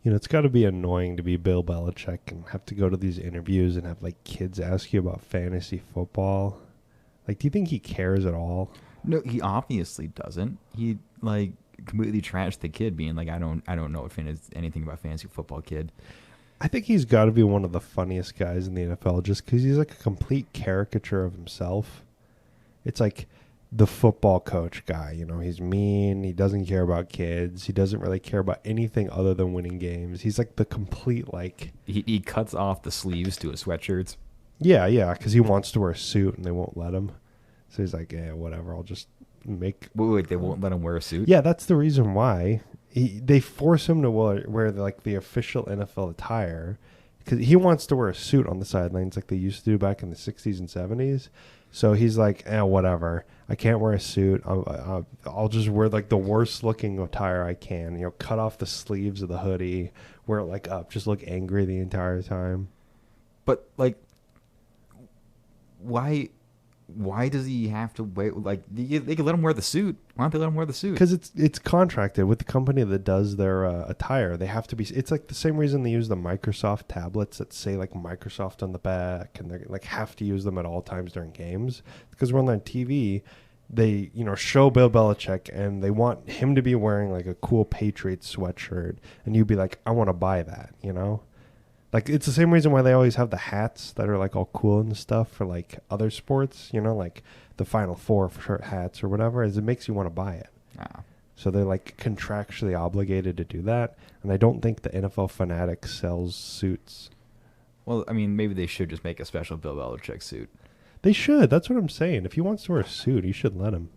It's got to be annoying to be Bill Belichick and have to go to these interviews and have like kids ask you about fantasy football. Like, do you think he cares at all? No, he obviously doesn't. He like completely trashed the kid, being like, I don't know anything about fantasy football, kid. I think he's got to be one of the funniest guys in the NFL just because he's like a complete caricature of himself. It's like the football coach guy, he's mean. He doesn't care about kids. He doesn't really care about anything other than winning games. He's like the complete like, He cuts off the sleeves to his sweatshirts. yeah, because he wants to wear a suit and they won't let him. So he's like, yeah, whatever. I'll just make. Wait, they won't let him wear a suit? Yeah, that's the reason why. They force him to wear like the official NFL attire because he wants to wear a suit on the sidelines like they used to do back in the 60s and 70s. So he's like, whatever. I can't wear a suit. I'll just wear like the worst looking attire I can. Cut off the sleeves of the hoodie, wear it like up, just look angry the entire time. But like, why does he have to wait? Like, they could let him wear the suit. Why don't they let him wear the suit? Because it's contracted with the company that does their attire. They have to be. It's like the same reason they use the Microsoft tablets that say like Microsoft on the back, and they like have to use them at all times during games. Because when they're on TV, they show Bill Belichick, and they want him to be wearing like a cool Patriots sweatshirt, and you'd be like, I want to buy that. Like, it's the same reason why they always have the hats that are, like, all cool and stuff for, like, other sports, like the Final Four for hats or whatever, is it makes you want to buy it. Ah. So they're, like, contractually obligated to do that, and I don't think the NFL Fanatics sells suits. Well, I mean, maybe they should just make a special Bill Belichick suit. They should. That's what I'm saying. If he wants to wear a suit, you should let him.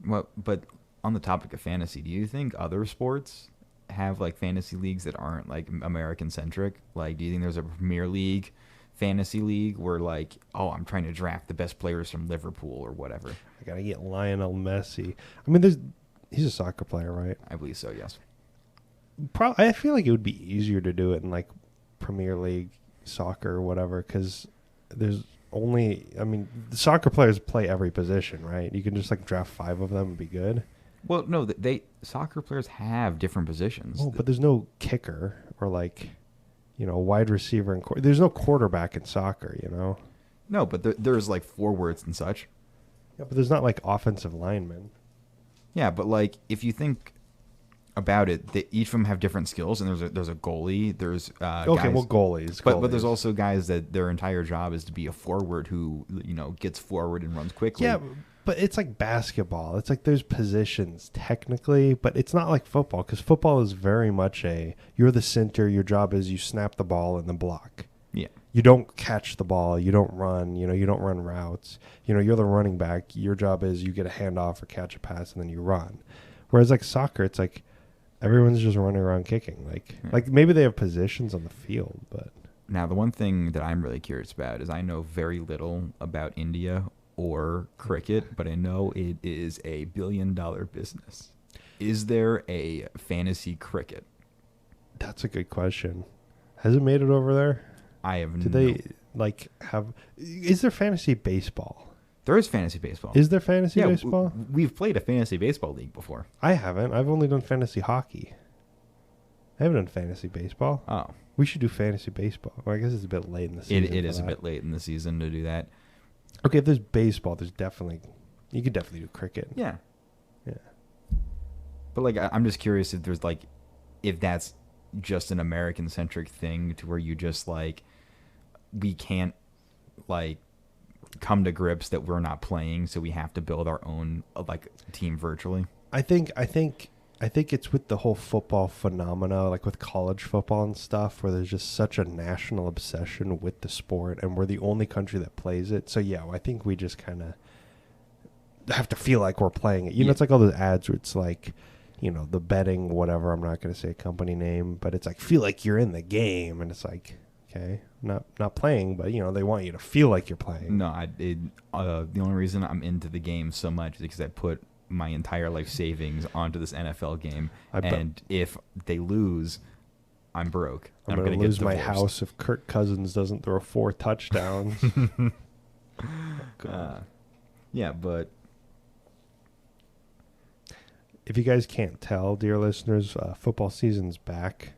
Well, but on the topic of fantasy, do you think other sports have like fantasy leagues that aren't like American centric? Like, do you think there's a Premier League fantasy league where like, oh, I'm trying to draft the best players from Liverpool or whatever? I gotta get Lionel Messi. I mean, he's a soccer player, right? I believe so, yes. I feel like it would be easier to do it in like Premier League soccer or whatever, because there's only, the soccer players play every position, right? You can just like draft 5 of them and be good. Well, no, soccer players have different positions. Oh, but there's no kicker or like, wide receiver and there's no quarterback in soccer, No, but there's like forwards and such. Yeah, but there's not like offensive linemen. Yeah, but like if you think about it, each of them have different skills, and there's a goalie. There's okay, guys, well, goalies. But there's also guys that their entire job is to be a forward who gets forward and runs quickly. Yeah. But it's like basketball. It's like there's positions technically, but it's not like football, because football is very much you're the center. Your job is you snap the ball and then block. Yeah. You don't catch the ball. You don't run. You don't run routes. You're the running back. Your job is you get a handoff or catch a pass and then you run. Whereas like soccer, it's like everyone's just running around kicking. Like maybe they have positions on the field, but. Now, the one thing that I'm really curious about is I know very little about India or cricket, but I know it is a billion-dollar business. Is there a fantasy cricket? That's a good question. Has it made it over there? I have Did they like have? Is there fantasy baseball? There is fantasy baseball. Is there fantasy baseball? We've played a fantasy baseball league before. I haven't. I've only done fantasy hockey. I haven't done fantasy baseball. Oh. We should do fantasy baseball. Well, I guess it's a bit late in the season. It is a bit late in the season to do that. Okay, if there's baseball, you could definitely do cricket. Yeah. Yeah. But like, I'm just curious if there's like, if that's just an American-centric thing to where you just like, we can't like come to grips that we're not playing, so we have to build our own like team virtually. I think it's with the whole football phenomena, like with college football and stuff, where there's just such a national obsession with the sport, and we're the only country that plays it. So yeah, I think we just kind of have to feel like we're playing it. It's like all those ads where it's like, the betting whatever. I'm not going to say a company name, but it's like feel like you're in the game, and it's like, okay, not playing, but they want you to feel like you're playing. No, the only reason I'm into the game so much is because I put my entire life savings onto this NFL game, and if they lose, I'm broke. I'm going to lose my house if Kirk Cousins doesn't throw 4 touchdowns. Yeah, but if you guys can't tell, dear listeners, football season's back.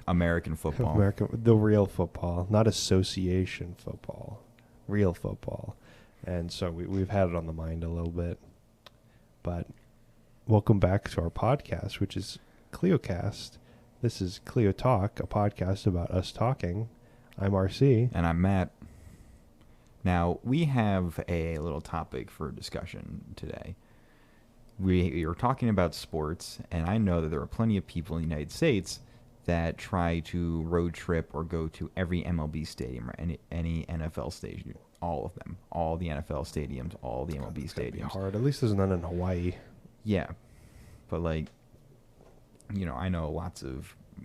American football. The real football, not association football, real football. And so we've had it on the mind a little bit. But welcome back to our podcast, which is KleioCast. This is KleioTalk, a podcast about us talking. I'm RC. And I'm Matt. Now, we have a little topic for discussion today. We are talking about sports, and I know that there are plenty of people in the United States that try to road trip or go to every MLB stadium or any NFL stadium, all of them, all the NFL stadiums, all the MLB It's gonna be stadiums. hard. At least there's none in Hawaii. Yeah, but I know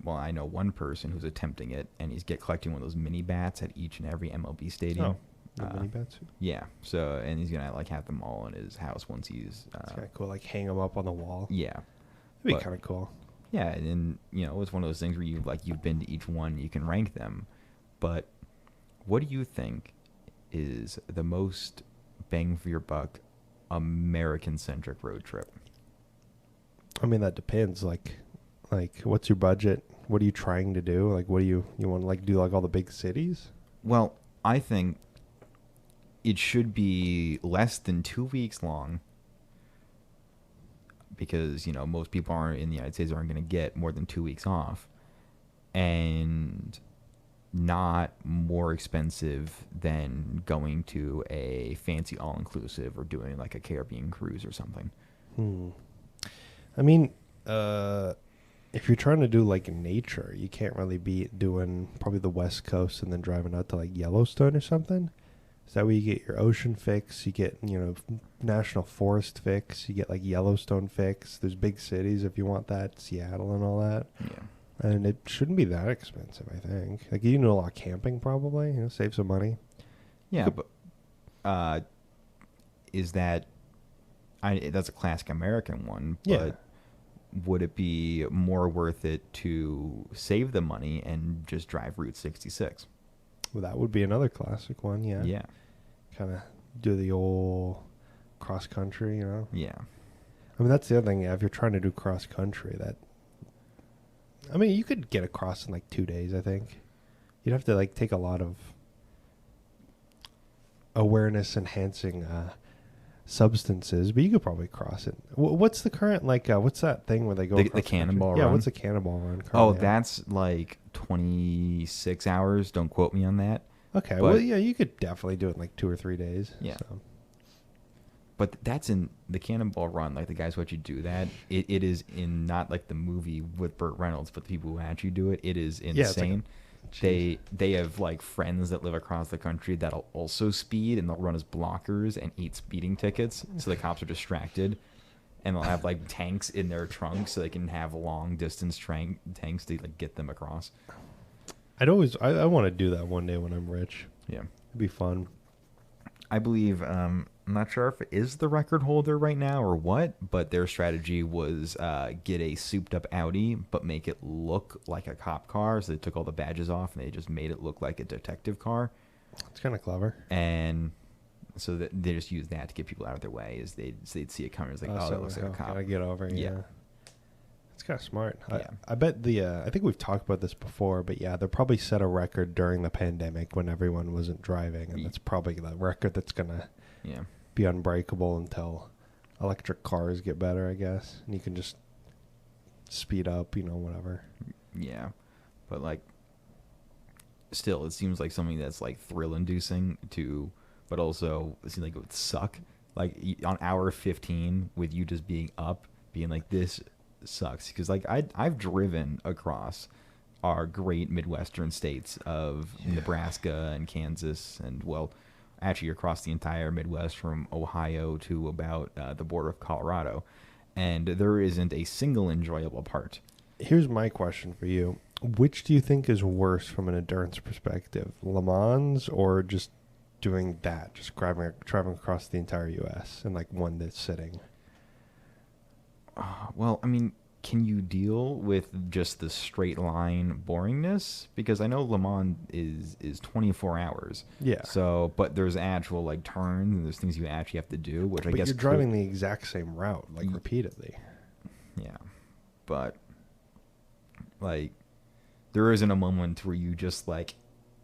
I know one person who's attempting it, and he's collecting one of those mini bats at each and every MLB stadium. The mini bats. Yeah, so and he's gonna have them all in his house once he's. It's kind of cool. Hang them up on the wall. Yeah, That'd be kind of cool. Yeah, and it's one of those things where you've been to each one, you can rank them. But what do you think is the most bang for your buck American-centric road trip? I mean, that depends. What's your budget? What are you trying to do? What do you want to do? All the big cities? Well, I think it should be less than 2 weeks long. Because, most people in the United States aren't going to get more than 2 weeks off. And not more expensive than going to a fancy all-inclusive or doing a Caribbean cruise or something. I mean, if you're trying to do nature, you can't really be doing probably the West Coast and then driving out to Yellowstone or something. Is that where you get your ocean fix? You get, national forest fix. You get Yellowstone fix. There's big cities if you want that, Seattle and all that. Yeah. And it shouldn't be that expensive, I think. You do a lot of camping probably, save some money. Yeah, but is that that's a classic American one, but Yeah. Would it be more worth it to save the money and just drive Route 66? Well, that would be another classic one, yeah. Yeah. Kind of do the old cross country, Yeah. I mean, that's the other thing. Yeah, if you're trying to do cross country, you could get across in 2 days, I think. You'd have to take a lot of awareness enhancing substances, but you could probably cross it. What's the current what's that thing where they go The across cannonball country? run? Yeah, what's the cannonball run? Oh, currently? that's 26 hours. Don't quote me on that. Okay. but- Well, yeah, you could definitely do it in 2 or 3 days. Yeah. So. But that's in the Cannonball Run. The guys who actually do that, it is in not the movie with Burt Reynolds, but the people who actually do it. It is insane. They have friends that live across the country that'll also speed, and they'll run as blockers and eat speeding tickets, so the cops are distracted, and they'll have tanks in their trunks so they can have long distance tanks to get them across. I want to do that one day when I'm rich. Yeah, It'd be fun. I believe I'm not sure if it is the record holder right now or what, but their strategy was get a souped up Audi, but make it look like a cop car. So they took all the badges off and they just made it look like a detective car. It's kind of clever. And so that they just used that to get people out of their way. As they'd see it coming, it's that looks like a cop. Gotta get over. Yeah. It's kind of smart. Yeah. I bet I think we've talked about this before, but yeah, they probably set a record during the pandemic when everyone wasn't driving, and that's probably the record that's gonna be unbreakable until electric cars get better, I guess, and you can just speed up, whatever. Yeah, but still, it seems like something that's thrill-inducing but also it seems like it would suck. On hour 15, with you just being up, being this sucks, because I've driven across our great Midwestern states of Nebraska and Kansas, and actually across the entire Midwest from Ohio to about the border of Colorado, and there isn't a single enjoyable part. Here's my question for you. Which do you think is worse from an endurance perspective, Le Mans or just doing that, just driving across the entire U.S. in one that's sitting? Well, I mean, can you deal with just the straight line boringness? Because I know Le Mans is 24 hours. Yeah. So, but there's actual turns and there's things you actually have to do, which I guess you're driving the exact same route, repeatedly. Yeah. But there isn't a moment where you just like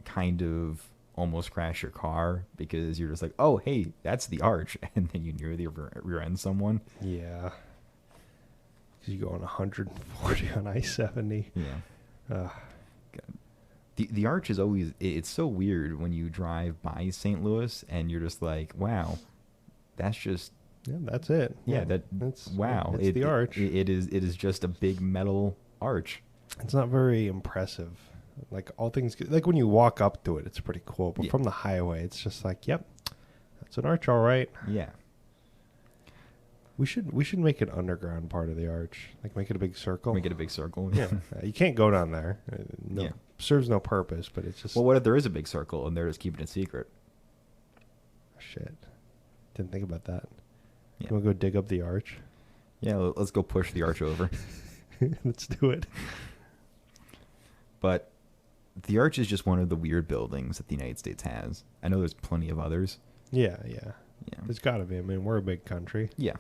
kind of almost crash your car because you're just like, oh, hey, that's the arch, and then you nearly rear end someone. Yeah. Because you go on 140 on I-70. Yeah. The arch is always, it's so weird when you drive by St. Louis and you're just like, wow, that's just, Yeah, that's it. yeah, that's wow. It's the arch. It is just a big metal arch. It's not very impressive. Like all things, like when you walk up to it, it's pretty cool. But Yeah. from the highway, it's just like, yep, that's an arch, all right. Yeah. We should make an underground part of the arch, like make it a big circle. Make it a big circle. Yeah, you can't go down there. No, Yeah. serves no purpose. But it's just Well, what if there is a big circle and they're just keeping it secret? shit. Didn't think about that. Yeah. You want to go dig up the arch? Yeah, let's go push the arch over. Let's do it. But the arch is just one of the weird buildings that the United States has. I know there's plenty of others. Yeah. Yeah. There's got to be. I mean, we're a big country. Yeah.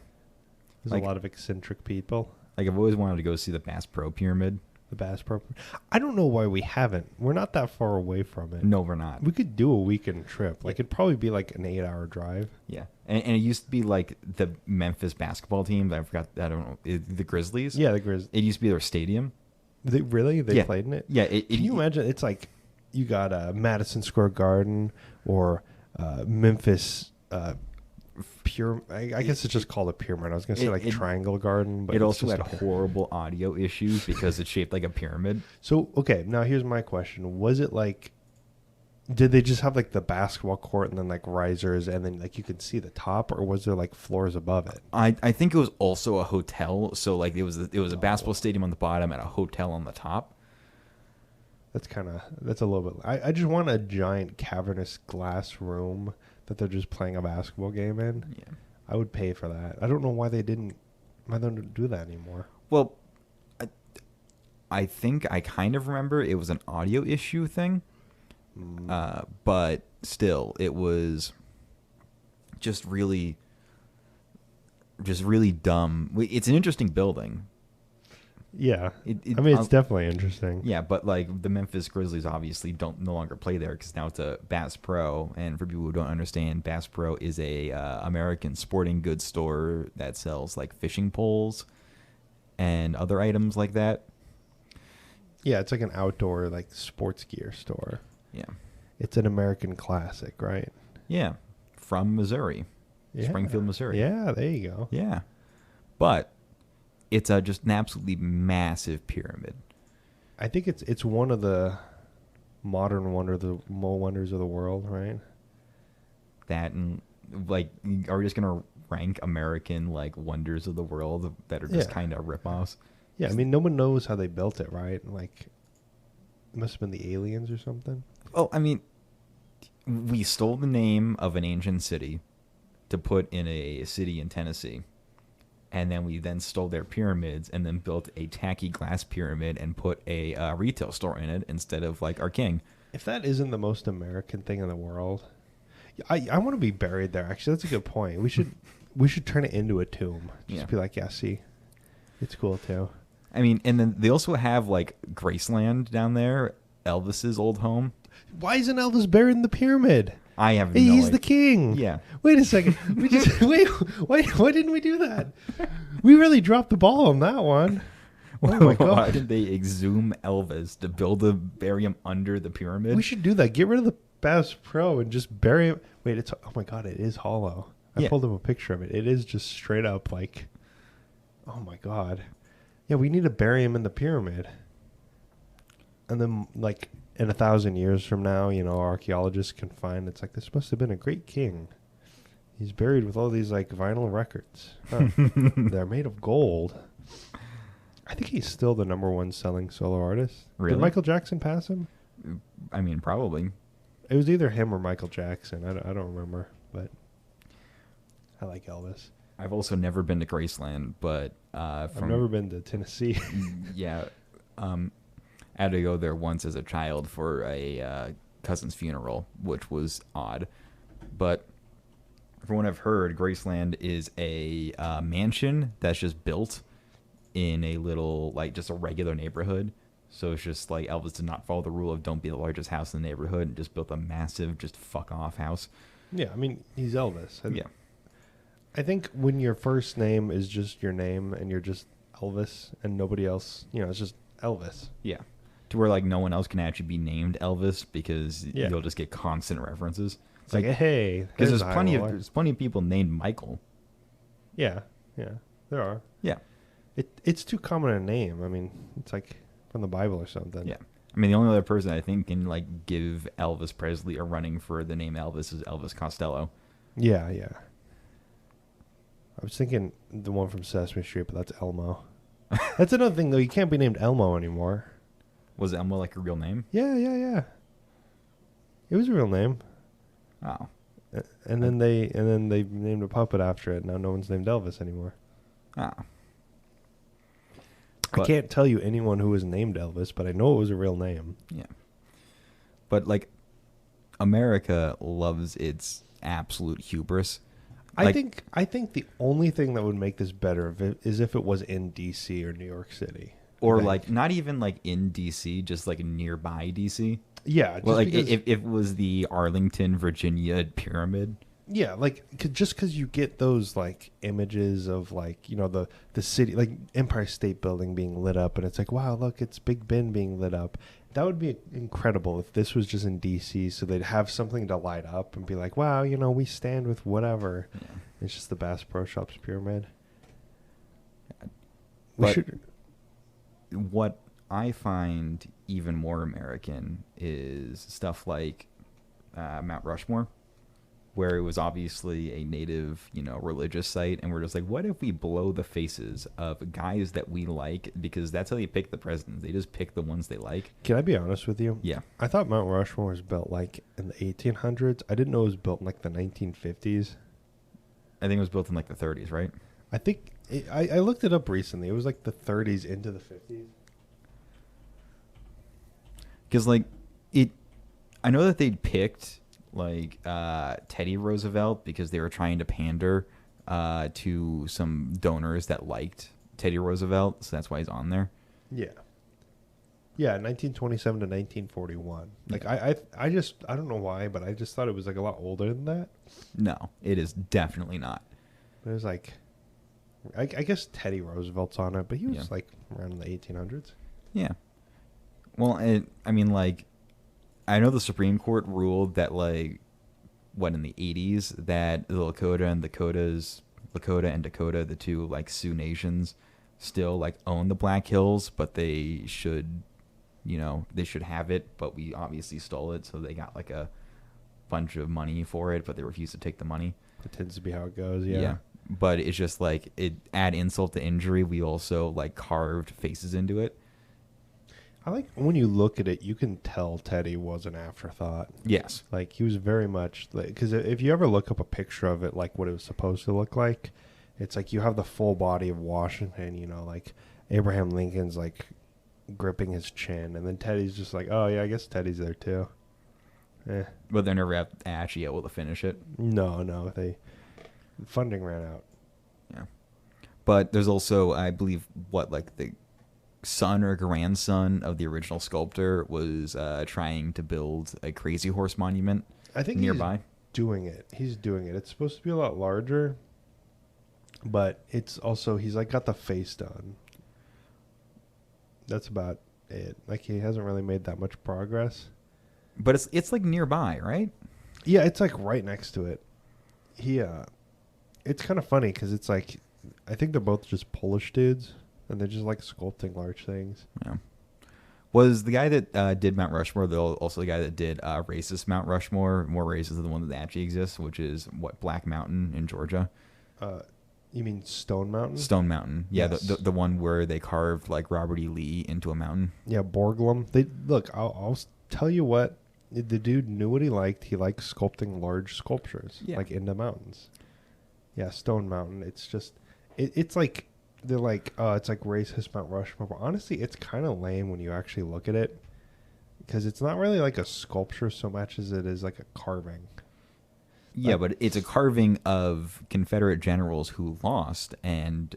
There's Like- a lot of eccentric people. Like I've always wanted to go see the Bass Pro Pyramid. The Bass Pro. I don't know why we haven't. We're not that far away from it. No, we're not. We could do a weekend trip. Like it'd probably be like an 8-hour drive. Yeah. And it used to be like the Memphis basketball team. I forgot. I don't know. The Grizzlies. Yeah, the Grizz. It used to be their stadium. They Yeah. played in it. Yeah. Can you imagine? It's like you got Madison Square Garden or Memphis. I guess it's just called a pyramid. I was gonna say Triangle Garden, but it it's also just had a pyramid. horrible audio issues because it's shaped like a pyramid. So okay, now here's my question: was it like? Did they just have like the basketball court and then like risers and then like you could see the top, or was there like floors above it? I think it was also a hotel. So like it was a basketball stadium on the bottom and a hotel on the top. That's a little bit. I just want a giant cavernous glass room that they're just playing a basketball game in. Yeah. I would pay for that. I don't know why they don't do that anymore. Well, I think I kind of remember it was an audio issue thing. But still, it was just really dumb. It's an interesting building. Yeah, I mean it's definitely interesting. Yeah, but like the Memphis Grizzlies obviously no longer play there because now it's a Bass Pro. And for people who don't understand, Bass Pro is a American sporting goods store that sells like fishing poles and other items like that. Yeah, it's like an outdoor like sports gear store. Yeah. It's an American classic, right? Yeah. From Missouri. Yeah. Springfield, Missouri. Yeah, there you go. Yeah. But it's just an absolutely massive pyramid. I think it's one of the modern wonders of the world, right? That and like, are we just gonna rank American like wonders of the world that are just kind of ripoffs? Yeah, I mean no one knows how they built it, right? Like it must have been the aliens or something. Oh, I mean, we stole the name of an ancient city to put in a city in Tennessee. And then we stole their pyramids and then built a tacky glass pyramid and put a retail store in it instead of like our king. If that isn't the most American thing in the world, I want to be buried there. Actually, that's a good point. We should turn it into a tomb. Just be like, yeah, see, it's cool too. I mean, and then they also have like Graceland down there, Elvis's old home. Why isn't Elvis buried in the pyramid? I have He's the king. Yeah. Wait a second. We just wait. Why didn't we do that? We really dropped the ball on that one. Oh my god! Why did they exhume Elvis to bury him under the pyramid? We should do that. Get rid of the Bass Pro and just bury him. Wait, oh my god! It is hollow. I pulled up a picture of it. It is just straight up like. Oh my god! Yeah, we need to bury him in the pyramid. And then, like, in 1,000 years from now, archaeologists can find it's like this must have been a great king. He's buried with all these like vinyl records. Huh. They're made of gold. I think he's still the #1 selling solo artist. Really? Did Michael Jackson pass him? I mean, probably. It was either him or Michael Jackson. I don't remember, but I like Elvis. I've also never been to Graceland, but I've never been to Tennessee. Yeah. I had to go there once as a child for a cousin's funeral, which was odd. But from what I've heard, Graceland is a mansion that's just built in a little, like, just a regular neighborhood. So it's just like Elvis did not follow the rule of don't be the largest house in the neighborhood and just built a massive, just fuck off house. Yeah, I mean, he's Elvis. Yeah. I think when your first name is just your name and you're just Elvis and nobody else, it's just Elvis. Yeah. To where like no one else can actually be named Elvis because Yeah. you'll just get constant references. It's like, hey, because there's there's plenty of people named Michael. Yeah, there are. Yeah. It's too common a name. I mean, it's like from the Bible or something. Yeah. I mean, the only other person I think can like give Elvis Presley a running for the name Elvis is Elvis Costello. Yeah. I was thinking the one from Sesame Street, but that's Elmo. That's another thing, though. You can't be named Elmo anymore. Was Elmo like a real name? Yeah. It was a real name. Oh. And then they named a puppet after it. Now no one's named Elvis anymore. Ah. I can't tell you anyone who was named Elvis, but I know it was a real name. Yeah. But like, America loves its absolute hubris. I think the only thing that would make this better is if it was in D.C. or New York City. Or like not even like in D.C., just like nearby D.C. Yeah. Well, like if it was the Arlington, Virginia pyramid. Yeah, like just because you get those like images of like the city, like Empire State Building being lit up, and it's like, wow, look, it's Big Ben being lit up. That would be incredible if this was just in D.C. so they'd have something to light up and be like, wow, we stand with whatever. Yeah. It's just the Bass Pro Shops pyramid. What I find even more American is stuff like Mount Rushmore, where it was obviously a native, religious site, and we're just like, what if we blow the faces of guys that we like, because that's how they pick the presidents. They just pick the ones they like. Can I be honest with you? Yeah. I thought Mount Rushmore was built like in the 1800s. I didn't know it was built in like the 1950s. I think it was built in like the 30s, right? I think I looked it up recently. It was like the 30s into the 50s. Because like I know that they picked like Teddy Roosevelt because they were trying to pander to some donors that liked Teddy Roosevelt, so that's why he's on there. Yeah. Yeah, 1927 to 1941. Like I don't know why, but I just thought it was like a lot older than that. No, it is definitely not. There's like, I guess Teddy Roosevelt's on it, but he was like around the 1800s. Yeah. Well, I mean, like, I know the Supreme Court ruled that, like, in the 80s, that the Lakota and Dakota, the two, like, Sioux nations, still, like, own the Black Hills, but they should, they should have it, but we obviously stole it, so they got, like, a bunch of money for it, but they refused to take the money. It tends to be how it goes, yeah. But it's just, like, add insult to injury, we also, like, carved faces into it. I like when you look at it, you can tell Teddy was an afterthought. Yes. Like, he was very much, because if you ever look up a picture of it, like what it was supposed to look like, it's like you have the full body of Washington, like Abraham Lincoln's like gripping his chin, and then Teddy's just like, oh yeah, I guess Teddy's there too. But they're never actually able to finish it. No, funding ran out. Yeah. But there's also, I believe, the son or grandson of the original sculptor was trying to build a Crazy Horse monument. I think nearby. He's doing it. It's supposed to be a lot larger, but it's also he's like got the face done. That's about it. Like he hasn't really made that much progress. But it's like nearby, right? Yeah, it's like right next to it. It's kind of funny because it's like I think they're both just Polish dudes. And they're just like sculpting large things. Yeah. Was the guy that did Mount Rushmore also the guy that did racist Mount Rushmore, more racist than the one that actually exists, which is Black Mountain in Georgia? You mean Stone Mountain? Stone Mountain. Yeah, yes. the one where they carved like Robert E. Lee into a mountain. Yeah, Borglum. I'll tell you what. The dude knew what he liked. He liked sculpting large sculptures, like into mountains. Yeah, Stone Mountain. It's just, it's like. They're like, it's like racist Mount Rushmore. But honestly, it's kind of lame when you actually look at it. Because it's not really like a sculpture so much as it is like a carving. Yeah, like, but it's a carving of Confederate generals who lost. And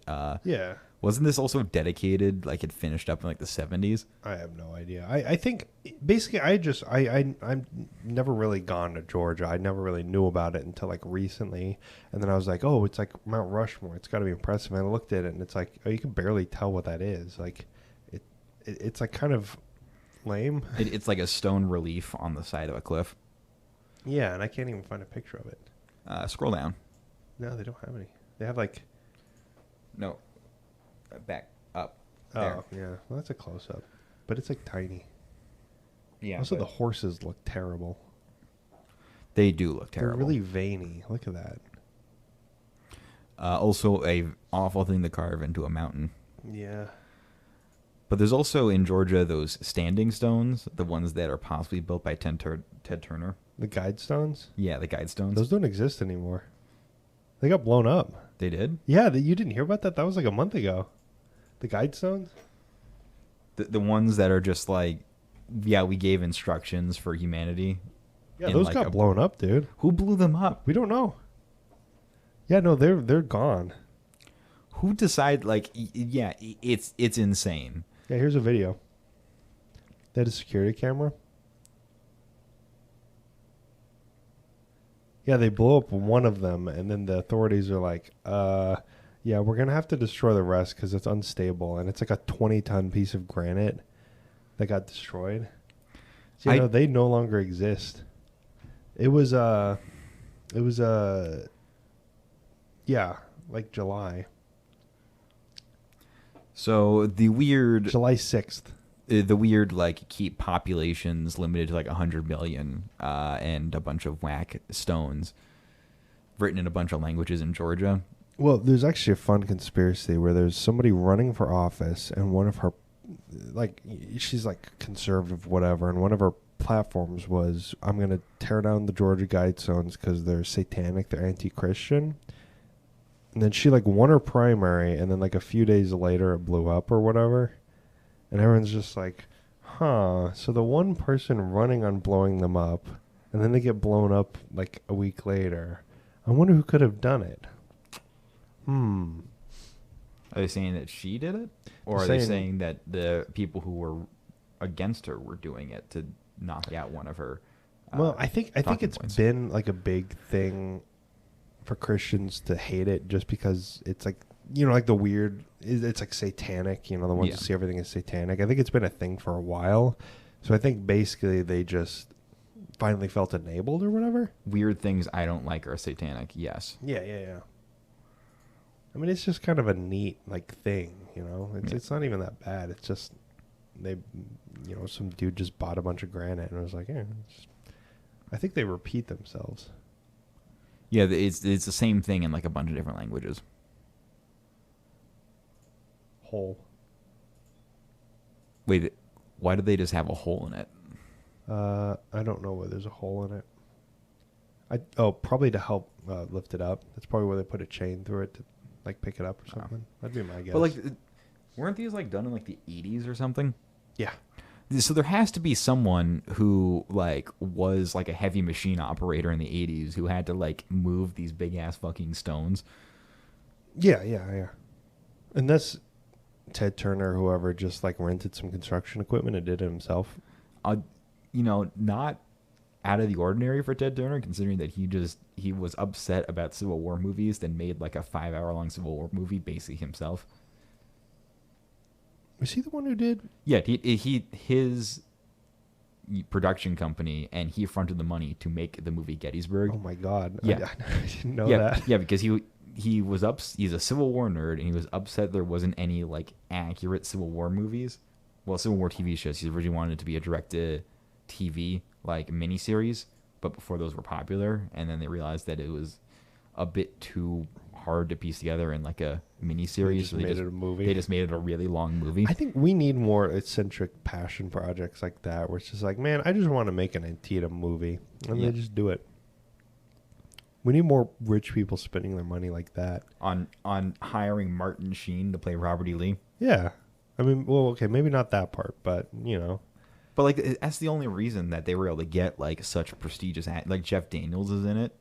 Wasn't this also dedicated, like it finished up in like the 70s? I have no idea. I think basically I'm never really gone to Georgia. I never really knew about it until like recently, and then I was like, oh, it's like Mount Rushmore. It's got to be impressive. And I looked at it, and it's like, oh, you can barely tell what that is. Like, it's like kind of lame. It's like a stone relief on the side of a cliff. Yeah, and I can't even find a picture of it. Scroll down. No, they don't have any. They have like. No. Back up. There. Oh, yeah. Well, that's a close up. But it's like tiny. Yeah. Also, the horses look terrible. They do look terrible. They're really veiny. Look at that. Also, a awful thing to carve into a mountain. Yeah. But there's also in Georgia those standing stones, the ones that are possibly built by Ted Turner. The guide stones? Yeah, the guide stones. Those don't exist anymore. They got blown up. They did? Yeah, you didn't hear about that? That was like a month ago. The guide stones? The ones that are just like, yeah, we gave instructions for humanity. Yeah, those like got blown up, dude. Who blew them up? We don't know. Yeah, no, they're gone. Who decided, like, yeah, it's insane. Yeah, here's a video. They had a security camera. Yeah, they blew up one of them, and then the authorities are like, yeah, we're going to have to destroy the rest because it's unstable. And it's like a 20-ton piece of granite that got destroyed. So, you know, they no longer exist. It was yeah, like July. So the weird... July 6th. The weird, like, keep populations limited to, like, 100 million and a bunch of whack stones written in a bunch of languages in Georgia. Well, there's actually a fun conspiracy where there's somebody running for office, and one of her, like, she's, like, conservative, whatever, and one of her platforms was, I'm going to tear down the Georgia Guidestones because they're satanic, they're anti-Christian. And then she, like, won her primary, and then, like, a few days later it blew up or whatever. And everyone's just like, huh, so the one person running on blowing them up, and then they get blown up, like, a week later. I wonder who could have done it. Are they saying that she did it? Or are they saying that the people who were against her were doing it to knock out one of her well, I think it's points? been, like, a big thing for Christians to hate it just because it's, like, you know, like the weird, it's like satanic, you know, the ones who see everything as satanic. I think it's been a thing for a while. So I think basically they just finally felt enabled or whatever. Weird things I don't like are satanic, yes. Yeah. I mean, it's just kind of a neat, like, thing, you know? It's not even that bad. It's just, they, you know, some dude just bought a bunch of granite and was like, yeah. I think they repeat themselves. Yeah, it's the same thing in, like, a bunch of different languages. Hole. Wait, why do they just have a hole in it? I don't know where there's a hole in it. Probably to help lift it up. That's probably where they put a chain through it to, like, pick it up or something. That'd be my guess. But, like, weren't these, like, done in, like, the 80s or something? Yeah. So there has to be someone who, like, was, like, a heavy machine operator in the 80s who had to, like, move these big-ass fucking stones. Yeah. Unless Ted Turner, whoever, just, like, rented some construction equipment and did it himself. You know, not out of the ordinary for Ted Turner, considering that he was upset about Civil War movies, then made, like, a 5-hour-long Civil War movie basically himself. Was he the one who did? Yeah, his production company, and he fronted the money to make the movie Gettysburg. Oh my God! Yeah, I didn't know that. Yeah, because he was he's a Civil War nerd, and he was upset there wasn't any, like, accurate Civil War movies. Well, Civil War TV shows. He originally wanted it to be a direct-to-TV, like, miniseries, but before those were popular, and then they realized that it was a bit too hard to piece together in, like, a miniseries. They made it a movie. They just made it a really long movie. I think we need more eccentric passion projects like that, where it's just like, man, I just want to make an Antietam movie, and they just do it. We need more rich people spending their money like that. On hiring Martin Sheen to play Robert E. Lee. Yeah. I mean, well, okay, maybe not that part, but, you know. But, like, that's the only reason that they were able to get, like, such prestigious... Like, Jeff Daniels is in it.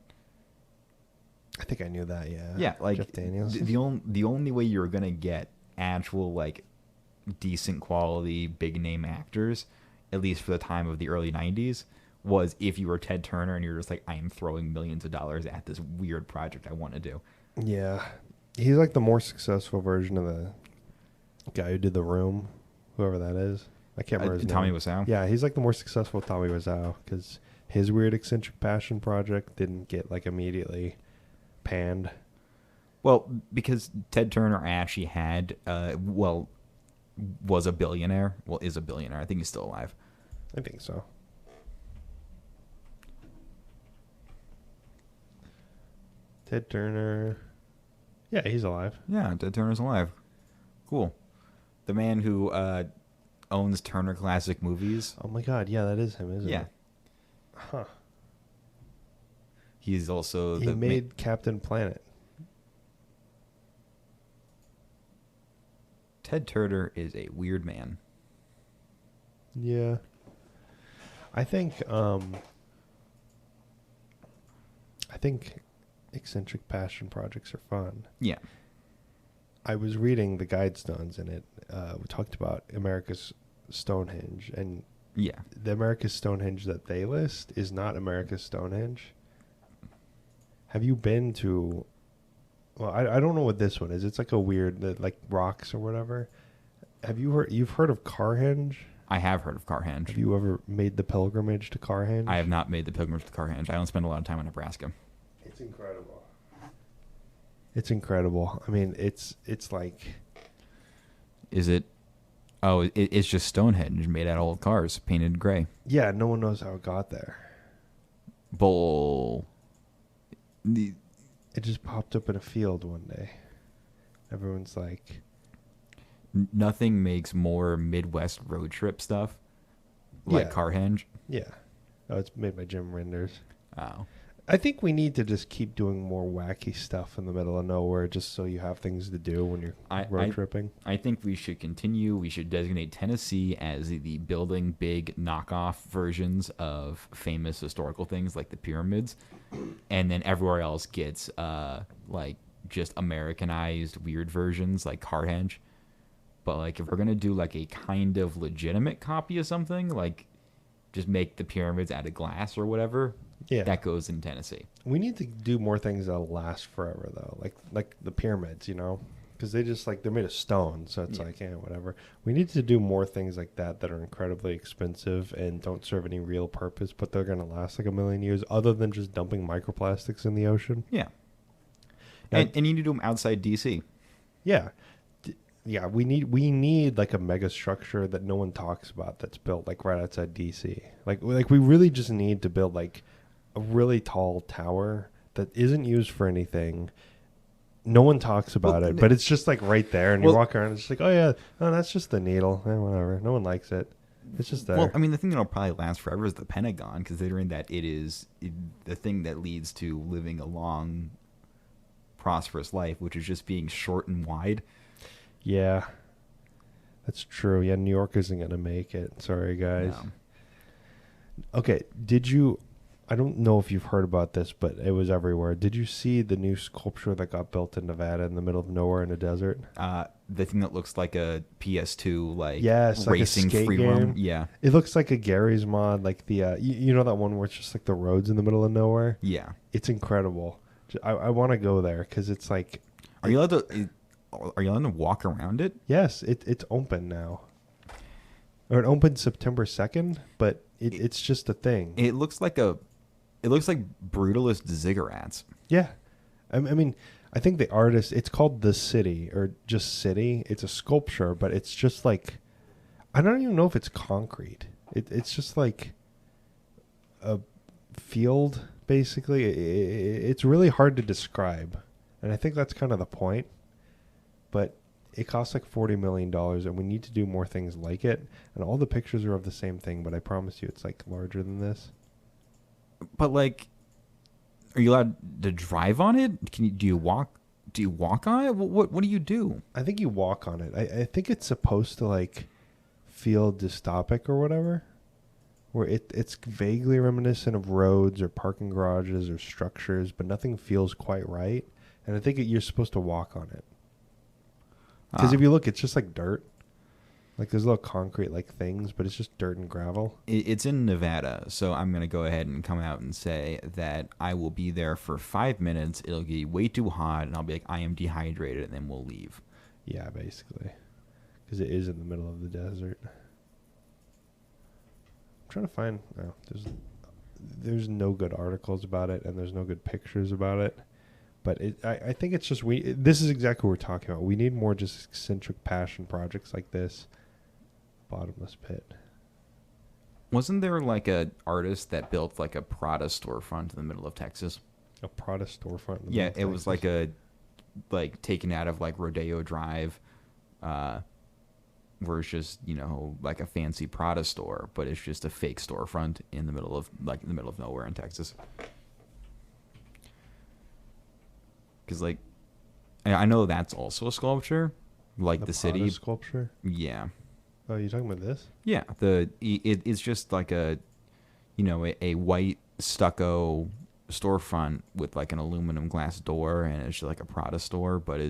I think I knew that, yeah. Yeah, like, Jeff Daniels. The only way you were going to get actual like decent quality big name actors, at least for the time of the early 90s, was if you were Ted Turner and you're just like, I am throwing millions of dollars at this weird project I want to do. Yeah. He's like the more successful version of the guy who did The Room, whoever that is. I can't remember his Tommy name. Wiseau? Yeah, he's like the more successful Tommy Wiseau because his weird eccentric passion project didn't get like immediately panned. Well, because Ted Turner actually had, was a billionaire. Well, is a billionaire. I think he's still alive. I think so. Ted Turner. Yeah, he's alive. Yeah, Ted Turner's alive. Cool. The man who owns Turner Classic Movies. Oh my God, yeah, that is him, isn't Yeah. it? Huh. He's also He made Captain Planet. Ted Turner is a weird man. Yeah. I think eccentric passion projects are fun. Yeah. I was reading the Guidestones and it we talked about America's Stonehenge, and Yeah. the America's Stonehenge that they list is not America's Stonehenge. Have you been to, well, I don't know what this one is. It's like a weird, like rocks or whatever. You've heard of Carhenge? I have heard of Carhenge. Have you ever made the pilgrimage to Carhenge? I have not made the pilgrimage to Carhenge. I don't spend a lot of time in Nebraska. It's incredible. It's incredible. I mean, it's like... Is it? Oh, it's just Stonehenge made out of old cars, painted gray. Yeah, no one knows how it got there. Bull. It just popped up in a field one day. Everyone's like... Nothing makes more Midwest road trip stuff like Yeah. Carhenge. Yeah. Oh, it's made by Jim Renders. Oh. I think we need to just keep doing more wacky stuff in the middle of nowhere just so you have things to do when you're road tripping. I think we should continue. We should designate Tennessee as the building big knockoff versions of famous historical things like the pyramids. And then everywhere else gets like just Americanized weird versions like Carhenge. But like if we're going to do like a kind of legitimate copy of something, like just make the pyramids out of glass or whatever, Yeah. that goes in Tennessee. We need to do more things that'll last forever, though. Like the pyramids, you know? Because they're made of stone, so it's like, whatever. We need to do more things like that are incredibly expensive and don't serve any real purpose, but they're going to last like a million years, other than just dumping microplastics in the ocean. Yeah. And you need to do them outside D.C. Yeah. Yeah, we need like a mega structure that no one talks about that's built like right outside DC. Like we really just need to build like a really tall tower that isn't used for anything. No one talks about it, but it's just like right there, and you walk around and it's like, oh yeah, no, that's just the needle. Whatever. No one likes it. It's just there. Well, I mean, the thing that'll probably last forever is the Pentagon, considering that it is the thing that leads to living a long, prosperous life, which is just being short and wide. Yeah, that's true. Yeah, New York isn't going to make it. Sorry, guys. No. Okay, I don't know if you've heard about this, but it was everywhere. Did you see the new sculpture that got built in Nevada in the middle of nowhere in a desert? The thing that looks like a PS2, like like racing a skate free game. roam. Yeah. It looks like a Gary's mod, like the, you know that one where it's just like the roads in the middle of nowhere? Yeah. It's incredible. I want to go there because it's like... Are you allowed to walk around it? Yes, it's open now. Or it opened September 2nd, but it's just a thing. It looks like brutalist ziggurats. Yeah. I mean, I think the artist, it's called The City, or just City. It's a sculpture, but it's just like, I don't even know if it's concrete. It's just like a field, basically. It's really hard to describe. And I think that's kind of the point. But it costs like $40 million, and we need to do more things like it. And all the pictures are of the same thing, but I promise you it's like larger than this. But like, are you allowed to drive on it? Do you walk on it? What do you do? I think you walk on it. I think it's supposed to like feel dystopic or whatever, where it's vaguely reminiscent of roads or parking garages or structures, but nothing feels quite right. And I think you're supposed to walk on it. Because if you look, it's just like dirt. Like there's little concrete like things, but it's just dirt and gravel. It's in Nevada, so I'm going to go ahead and come out and say that I will be there for 5 minutes. It'll get way too hot, and I'll be like, I am dehydrated, and then we'll leave. Yeah, basically. Because it is in the middle of the desert. I'm trying to find... No, there's no good articles about it, and there's no good pictures about it. But I think it's just... This is exactly what we're talking about. We need more just eccentric passion projects like this. Bottomless pit. Wasn't there like a artist that built like a Prada storefront in the middle of Texas? A Prada storefront in the Yeah, middle of it was Texas? like taken out of like Rodeo Drive, where it's just, you know, like a fancy Prada store, but it's just a fake storefront in the middle of nowhere in Texas. Because like, I know that's also a sculpture, like the city Prada sculpture? Yeah. Oh, you talking about this? Yeah, it's just like a, you know, a white stucco storefront with like an aluminum glass door, and it's just like a Prada store, but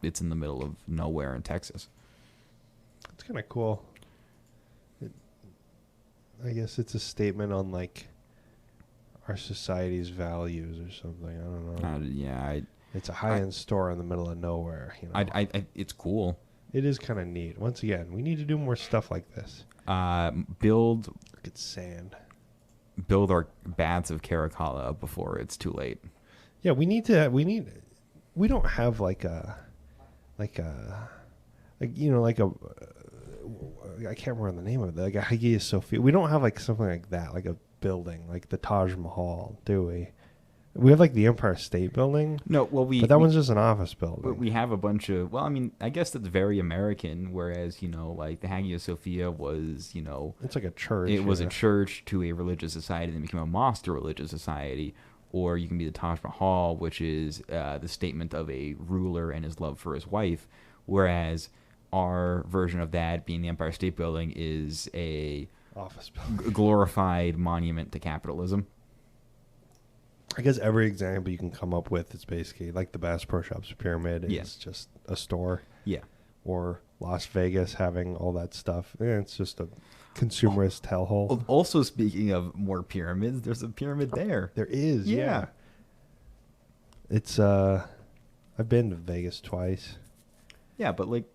it's in the middle of nowhere in Texas. It's kind of cool. I guess it's a statement on like our society's values or something. I don't know. Yeah, it's a high-end store in the middle of nowhere. You know, it's cool. it is kind of neat. Once again, we need to do more stuff like this. Build Look at sand. our baths of Caracalla before it's too late. Yeah, we don't have like I can't remember the name of it, like a Hagia Sophia. We don't have like something like that, like a building, like the Taj Mahal, do we? We have like the Empire State Building. No, well, but that one's just an office building. We have a bunch of, well, I mean, I guess that's very American, whereas, you know, like the Hagia Sophia was, you know, it's like a church. It was a church to a religious society, then became a mosque to a religious society. Or you can be the Taj Mahal, which is the statement of a ruler and his love for his wife, whereas our version of that, being the Empire State Building, is a office building. Glorified monument to capitalism. I guess every example you can come up with is basically like the Bass Pro Shops pyramid is just a store. Yeah. Or Las Vegas having all that stuff. Yeah, it's just a consumerist hellhole. Also, speaking of more pyramids, there's a pyramid there. There is, yeah. It's I've been to Vegas twice. Yeah, but like,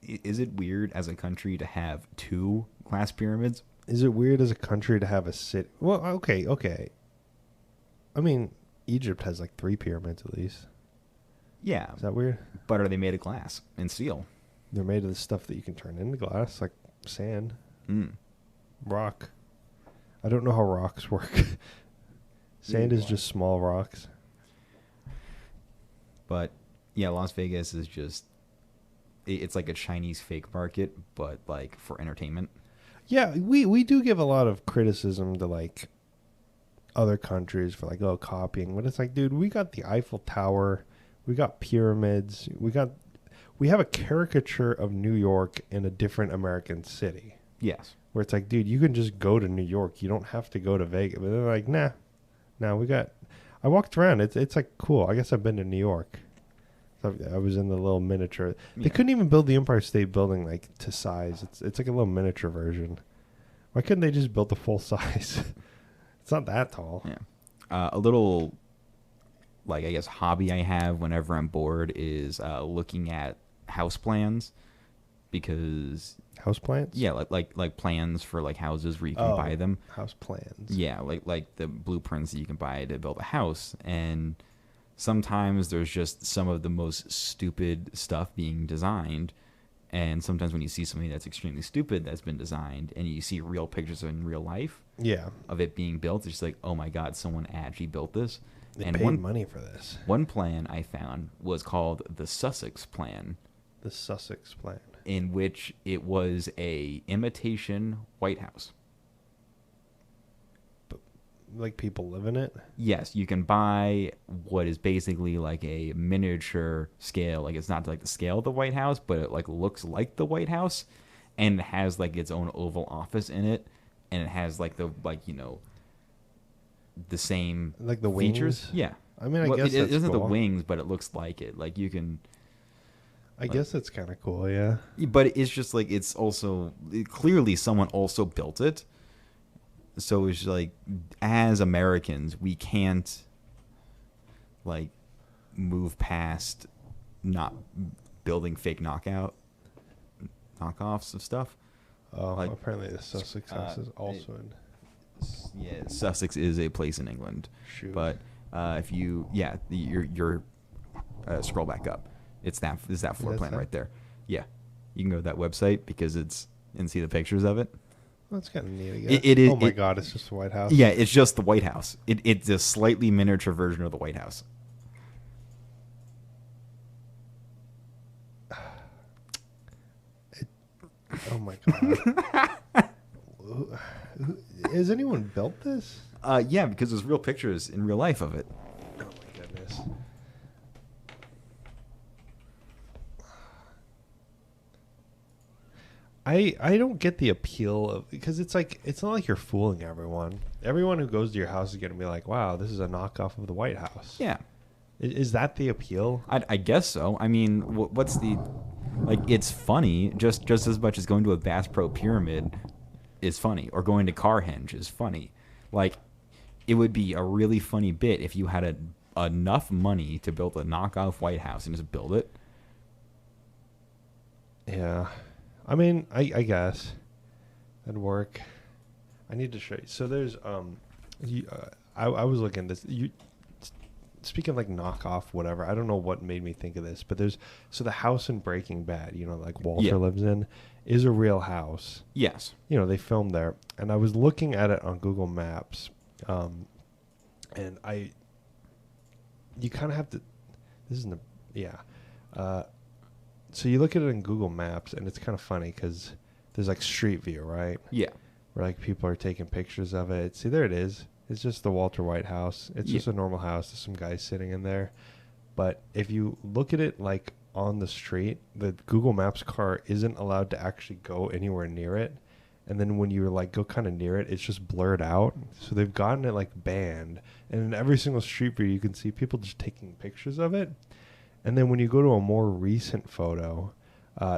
is it weird as a country to have 2 glass pyramids? Is it weird as a country to have a city? Well, okay. I mean, Egypt has like 3 pyramids at least. Yeah. Is that weird? But are they made of glass and steel? They're made of the stuff that you can turn into glass, like sand, rock. I don't know how rocks work. Sand is just small rocks. But yeah, Las Vegas is just, it's like a Chinese fake market, but like for entertainment. Yeah, we do give a lot of criticism to like other countries for like copying, but it's like, dude, we got the Eiffel Tower, we got pyramids, we have a caricature of New York in a different American city. Yes. Where it's like, dude, you can just go to New York. You don't have to go to Vegas. But they're like, nah, I walked around. It's like cool. I guess I've been to New York. So I was in the little miniature. They couldn't even build the Empire State Building like to size. It's like a little miniature version. Why couldn't they just build the full size? It's not that tall. Yeah. A little, like, I guess, hobby I have whenever I'm bored is looking at house plans, because house plans? Yeah, like plans for like houses where you can buy them. House plans. Yeah, like the blueprints that you can buy to build a house. And sometimes there's just some of the most stupid stuff being designed. And sometimes when you see something that's extremely stupid that's been designed, and you see real pictures in real life of it being built, it's just like, oh my God, someone actually built this. They paid money for this. One plan I found was called the Sussex Plan. The Sussex Plan. In which it was a imitation White House. But like people live in it? Yes, you can buy what is basically like a miniature scale. Like, it's not like the scale of the White House, but it like looks like the White House, and it has like its own Oval Office in it, and it has like the the same like the features. Wings? Yeah. I mean, I guess it that's isn't cool. the wings, but it looks like it. Like, you can. I guess that's kind of cool, yeah. But it's just like it's also clearly someone also built it. So it's like as Americans, we can't like move past not building fake knockoffs of stuff. Oh, like, apparently the Sussex house is also in. Yeah, Sussex is a place in England. Shoot. But if you your scroll back up, it's that floor plan right there. Yeah, you can go to that website because it's and see the pictures of it. That's kind of neat, I guess. It is. Oh my God, it's just the White House. Yeah, it's just the White House. It's a slightly miniature version of the White House. Oh my God. Has anyone built this? Yeah, because there's real pictures in real life of it. Oh my goodness. I don't get the appeal of, because it's like, it's not like you're fooling everyone. Everyone who goes to your house is going to be like, wow, this is a knockoff of the White House. Yeah. Is that the appeal? I guess so. I mean, what's the, like, it's funny just as much as going to a Bass Pro Pyramid is funny, or going to Carhenge is funny. Like, it would be a really funny bit if you had enough money to build a knockoff White House and just build it. Yeah. I mean, I guess that'd work. I need to show you. So there's I was looking at this. Speaking of like knockoff, whatever. I don't know what made me think of this, but so the house in Breaking Bad, like Walter lives in, is a real house. Yes. They filmed there, and I was looking at it on Google Maps, and you kind of have to. This isn't so you look at it in Google Maps, and it's kind of funny because there's like street view, right? Yeah. Where like people are taking pictures of it. See, there it is. It's just the Walter White house. It's just a normal house. There's some guys sitting in there. But if you look at it like on the street, the Google Maps car isn't allowed to actually go anywhere near it. And then when you like go kind of near it, it's just blurred out. So they've gotten it like banned. And in every single street view, you can see people just taking pictures of it. And then when you go to a more recent photo,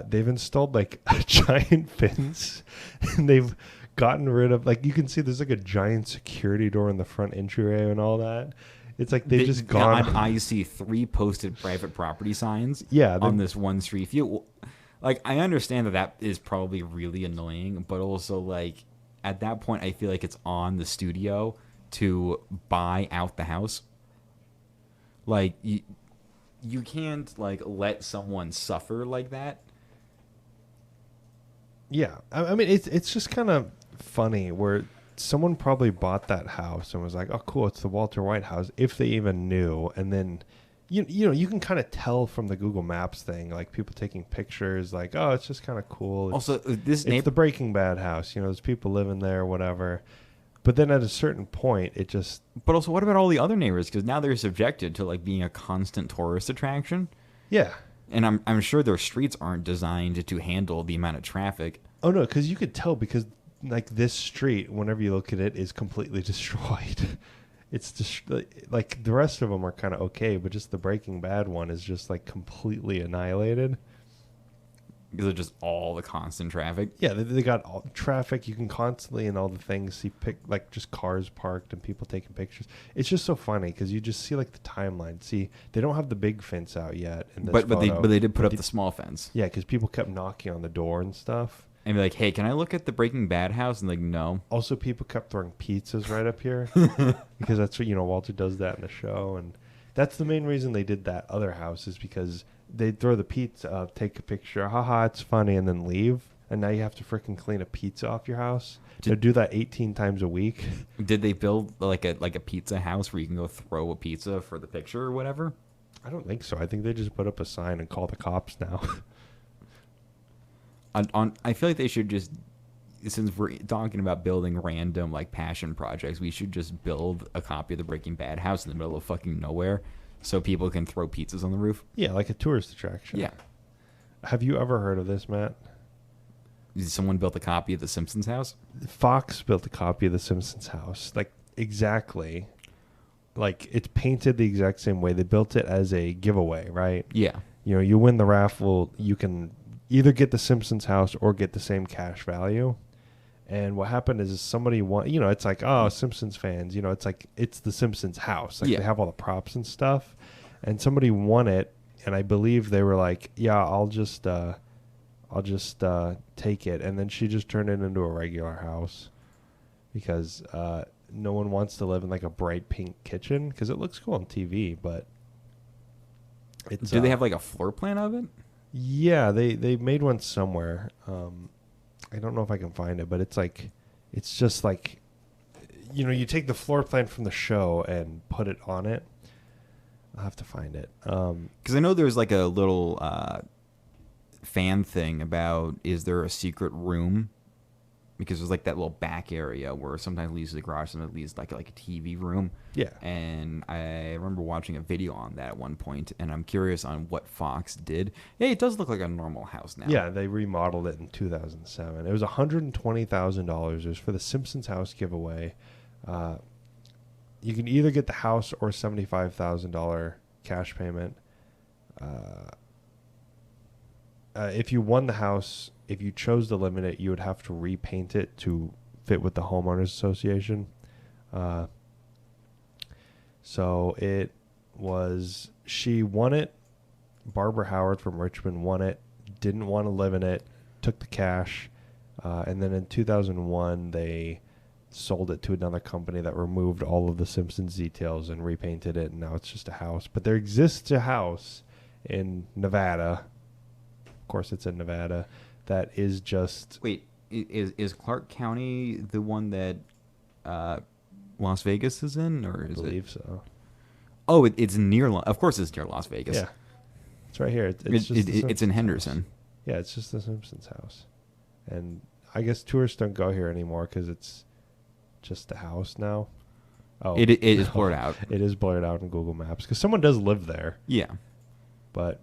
they've installed like a giant fence, and they've gotten rid of, like, you can see there's like a giant security door in the front entryway and all that. It's like they just gone. I see 3 posted private property signs. Yeah, on this one street view. Like, I understand that is probably really annoying, but also like at that point, I feel like it's on the studio to buy out the house. Like you can't like let someone suffer like that. Yeah, I mean it's just kind of funny where someone probably bought that house and was like, "Oh, cool, it's the Walter White house," if they even knew. And then you can kind of tell from the Google Maps thing, like people taking pictures, like, "Oh, it's just kind of cool." Also, it's the Breaking Bad house. There's people living there, whatever. But then at a certain point, it just... But also, what about all the other neighbors? Because now they're subjected to like being a constant tourist attraction. Yeah. And I'm sure their streets aren't designed to handle the amount of traffic. Oh, no, because you could tell, because like this street, whenever you look at it, is completely destroyed. It's just like the rest of them are kind of okay, but just the Breaking Bad one is just like completely annihilated. Because of just all the constant traffic. Yeah, they got all traffic. You can constantly in all the things see like just cars parked and people taking pictures. It's just so funny because you just see like the timeline. See, they don't have the big fence out yet in this photo. But they did put up the small fence. Yeah, because people kept knocking on the door and stuff. And be like, "Hey, can I look at the Breaking Bad house?" And like, no. Also, people kept throwing pizzas right up here because that's what Walter does that in the show, and that's the main reason they did that other house is because they'd throw the pizza up, take a picture, haha, it's funny, and then leave. And now you have to freaking clean a pizza off your house. They do that 18 times a week. Did they build like a pizza house where you can go throw a pizza for the picture or whatever? I don't think so. I think they just put up a sign and call the cops now. I feel like they should just, since we're talking about building random like passion projects, we should just build a copy of the Breaking Bad house in the middle of fucking nowhere. So people can throw pizzas on the roof? Yeah, like a tourist attraction. Yeah. Have you ever heard of this, Matt? Someone built a copy of The Simpsons house? Fox built a copy of The Simpsons house. Like, exactly. Like, it's painted the exact same way. They built it as a giveaway, right? Yeah. you win the raffle, you can either get the Simpsons house or get the same cash value. And what happened is somebody won. It's like, oh, Simpsons fans. It's like it's the Simpsons house. Like Yeah. they have all the props and stuff. And somebody won it, and I believe they were like, yeah, I'll just take it. And then she just turned it into a regular house because no one wants to live in like a bright pink kitchen because it looks cool on TV, but it's. Do they have like a floor plan of it? Yeah, they made one somewhere. I don't know if I can find it, but it's just like, you take the floor plan from the show and put it on it. I'll have to find it. Because I know there's like a little fan thing about, is there a secret room? Because there's like that little back area where sometimes it leads to the garage, sometimes it leads to like a TV room. Yeah. And I remember watching a video on that at one point, and I'm curious on what Fox did. Yeah, it does look like a normal house now. Yeah, they remodeled it in 2007. It was $120,000. It was for the Simpsons house giveaway. You can either get the house or $75,000 cash payment. If you won the house, if you chose to live in it, you would have to repaint it to fit with the homeowners association. So it was, she won it. Barbara Howard from Richmond won it, didn't want to live in it, took the cash. And then in 2001, they sold it to another company that removed all of the Simpsons details and repainted it. And now it's just a house. But there exists a house in Nevada. Of course, it's in Nevada. That is just... Wait, is Clark County the one that Las Vegas is in, or is I believe it? so. Oh, it's near. Of course, it's near Las Vegas. Yeah, it's right here. It's in Henderson. House. Yeah, it's just the Simpsons house, and I guess tourists don't go here anymore because it's just a house now. Oh, it is blurred out. It is blurred out in Google Maps because someone does live there. Yeah, but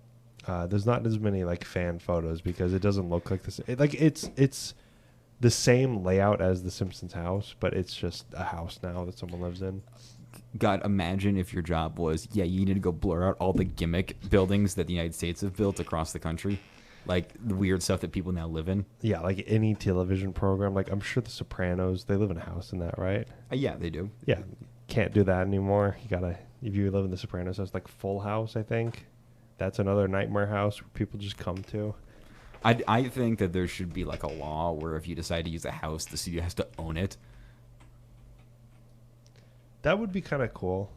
there's not as many like fan photos because it doesn't look like this. It's the same layout as the Simpsons house, but it's just a house now that someone lives in. God, imagine if your job was, you need to go blur out all the gimmick buildings that the United States have built across the country. Like the weird stuff that people now live in. Yeah, like any television program. Like I'm sure The Sopranos, they live in a house in that, right? Yeah, they do. Yeah, can't do that anymore. You gotta, if you live in The Sopranos house, like Full House, I think. That's another nightmare house where people just come to. I think that there should be like a law where if you decide to use a house, the studio has to own it. That would be kind of cool.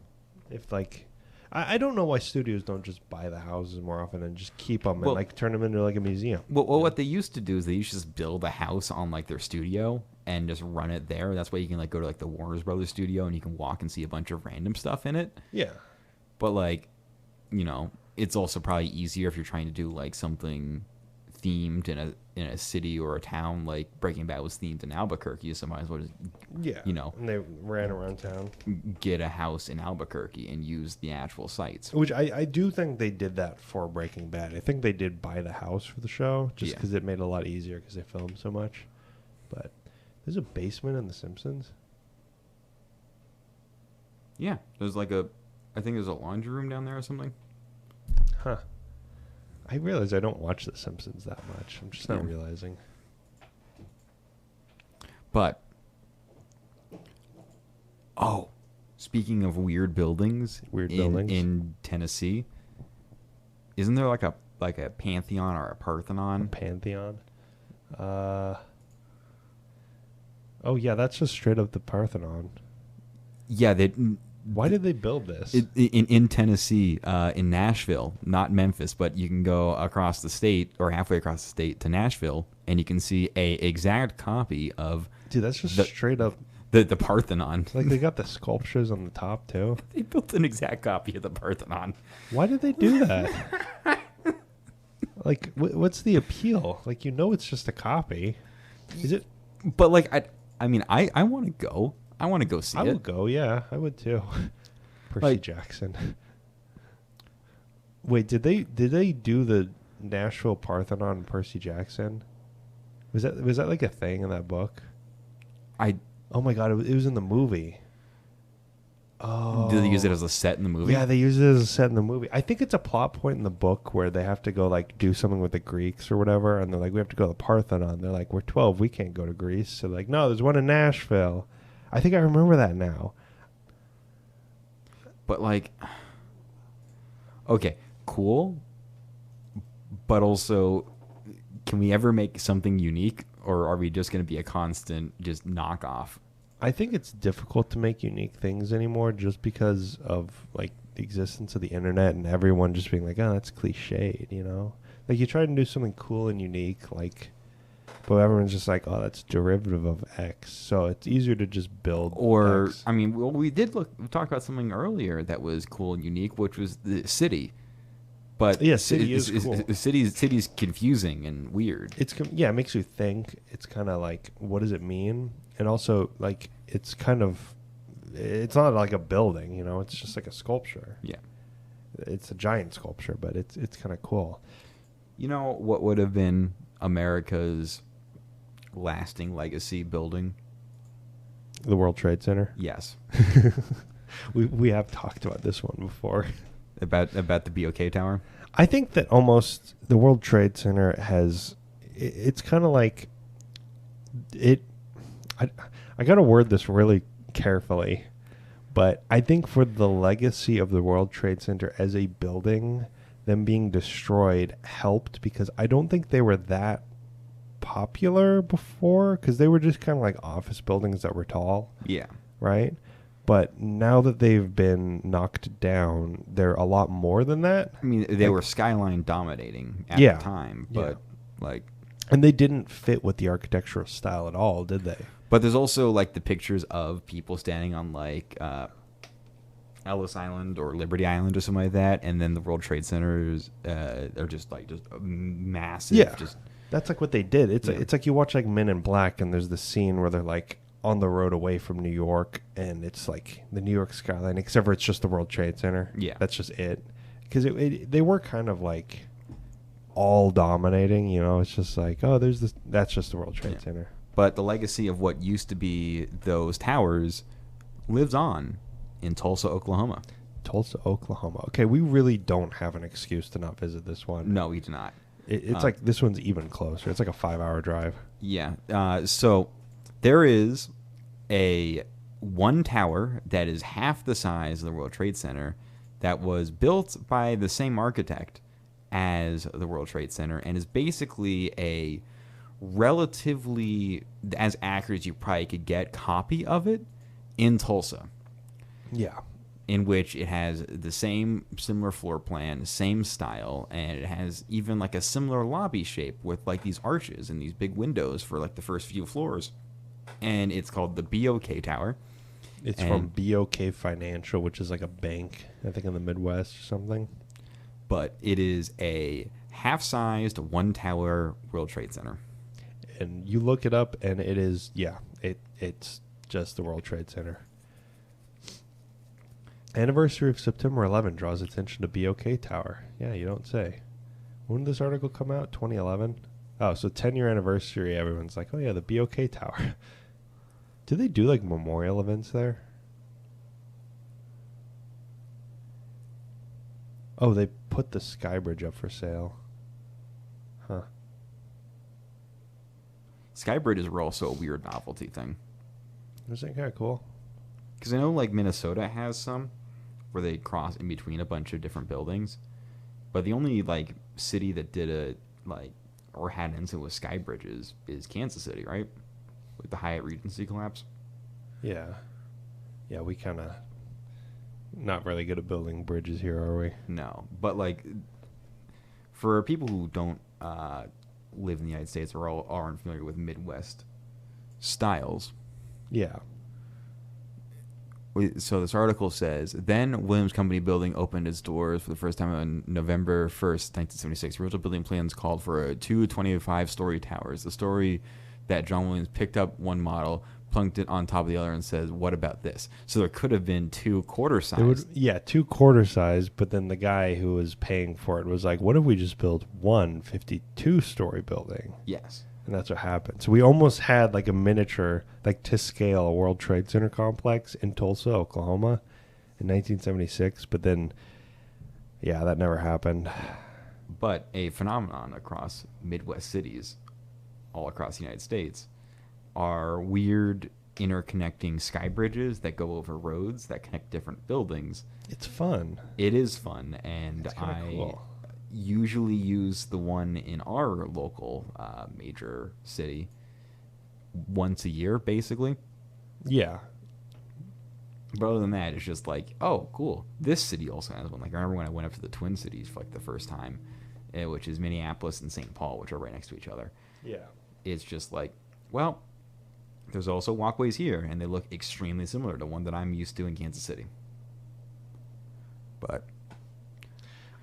If like, I don't know why studios don't just buy the houses more often and just keep them and like turn them into like a museum. Well, what they used to do is they used to just build a house on like their studio and just run it there. That's why you can like go to like the Warner Brothers studio and you can walk and see a bunch of random stuff in it. Yeah. But like, it's also probably easier if you're trying to do like something themed in a city or a town. Like Breaking Bad was themed in Albuquerque, so might as well just and they ran around town, get a house in Albuquerque and use the actual sites. Which I do think they did that for Breaking Bad. I think they did buy the house for the show just because it made it a lot easier because they filmed so much. But there's a basement in The Simpsons. Yeah, there's like I think there's a laundry room down there or something. Huh. I realize I don't watch The Simpsons that much. I'm just not realizing. But, speaking of weird buildings, in Tennessee, isn't there like a pantheon or a Parthenon? A pantheon? Oh yeah, that's just straight up the Parthenon. Yeah, why did they build this? In Tennessee, in Nashville, not Memphis, but you can go across the state or halfway across the state to Nashville, and you can see a exact copy of. Dude, that's just straight up the Parthenon. Like they got the sculptures on the top too. They built an exact copy of the Parthenon. Why did they do that? Like, what's the appeal? Like, it's just a copy. Is it? But like, I mean, I want to go. I want to go see it. I would go, yeah. I would too. Percy Jackson. Wait, did they do the Nashville Parthenon and Percy Jackson? Was that like a thing in that book? Oh my god, it was in the movie. Do they use it Oh. as a set in the movie? Yeah, they use it as a set in the movie. I think it's a plot point in the book where they have to go like do something with the Greeks or whatever, and they're like, we have to go to the Parthenon. They're like, we're 12, we can't go to Greece. So they're like, no, there's one in Nashville. I think I remember that now. But like, okay, cool. But also, can we ever make something unique, or are we just going to be a constant just knockoff? I think it's difficult to make unique things anymore just because of like the existence of the internet and everyone just being like, oh, that's cliched, you know? Like you try to do something cool and unique, like, but everyone's just like, oh, that's derivative of X. So it's easier to just build Or X. I mean, well, we talked about something earlier that was cool and unique, which was the city. But Yeah, city is cool. The city's confusing and weird. Yeah, it makes you think. It's kind of like, what does it mean? And also, like, it's not like a building, you know? It's just like a sculpture. Yeah. It's a giant sculpture, but it's kind of cool. You know what would have been America's lasting legacy building? The World Trade Center. Yes. We have talked about this one before. About the BOK Tower? I think that almost the World Trade Center has, it's kind of like it. I got to word this really carefully, but I think for the legacy of the World Trade Center as a building, them being destroyed helped because I don't think they were that popular before because they were just kind of like office buildings that were tall, Yeah. right? But now that they've been knocked down, they're a lot more than that. I mean, they Like- were skyline dominating at Yeah. the time, but like, And they didn't fit with the architectural style at all, did they? but there's also like the pictures of people standing on like Ellis Island or Liberty Island or something like that, and then the World Trade Centers are just massive. Yeah. Just That's like what they did. It's Yeah. it's like you watch like Men in Black, and there's the scene where they're like on the road away from New York, and it's like the New York skyline, except for it's just the World Trade Center. Yeah. That's just it. Because they were kind of like all dominating, you know. It's just like, oh, there's this. That's just the World Trade Yeah. Center. But the legacy of what used to be those towers lives on in Tulsa, Oklahoma. Tulsa, Oklahoma. Okay, we really don't have an excuse to not visit this one. No, we do not. It's like this one's even closer. It's like a 5-hour drive. Yeah. So there is one tower that is half the size of the World Trade Center that was built by the same architect as the World Trade Center and is basically a relatively as accurate as you probably could get copy of it in Tulsa, Yeah. in which it has the same similar floor plan, same style, and it has even like a similar lobby shape with like these arches and these big windows for like the first few floors. And it's called the BOK Tower. It's And- from BOK Financial, which is like a bank, I think in the Midwest or something. But it is a half-sized one-tower World Trade Center. And you look it up, and it is, it's just the World Trade Center. Anniversary of September 11 draws attention to BOK Tower. Yeah, you don't say. When did this article come out? 2011? Oh, so 10-year anniversary, everyone's like, oh yeah, the BOK Tower. Do they do like memorial events there? Oh, they put the Sky Bridge up for sale. Huh. Skybridge is also a weird novelty thing. Isn't that kind of cool? Because I know like Minnesota has some where they cross in between a bunch of different buildings. But the only like city that did a like or had an incident with sky bridges is Kansas City, right? With the Hyatt Regency collapse. Yeah. Yeah, we kind of not really good at building bridges here, are we? No, but like for people who don't live in the United States or aren't familiar with Midwest styles. Yeah. So this article says, then Williams Company Building opened its doors for the first time on November 1st, 1976. Original building plans called for two 25-story towers. The story that John Williams picked up one model, plunked it on top of the other, and says, what about this? So there could have been two quarter-sized. Yeah, 2 quarter size, but then the guy who was paying for it was like, what if we just build one 52-story building? Yes. And that's what happened. So we almost had like a miniature, like to scale, a World Trade Center complex in Tulsa, Oklahoma. in 1976, but then, yeah, that never happened. But a phenomenon across Midwest cities, all across the United States, are weird interconnecting sky bridges that go over roads that connect different buildings. It's fun. It is fun, and It's kind of cool. usually use the one in our local major city once a year, basically. Yeah. But other than that, it's just like, oh, cool. This city also has one. Like, I remember when I went up to the Twin Cities for like the first time, which is Minneapolis and St. Paul, which are right next to each other. Yeah. It's just like, well, there's also walkways here, and they look extremely similar to one that I'm used to in Kansas City. But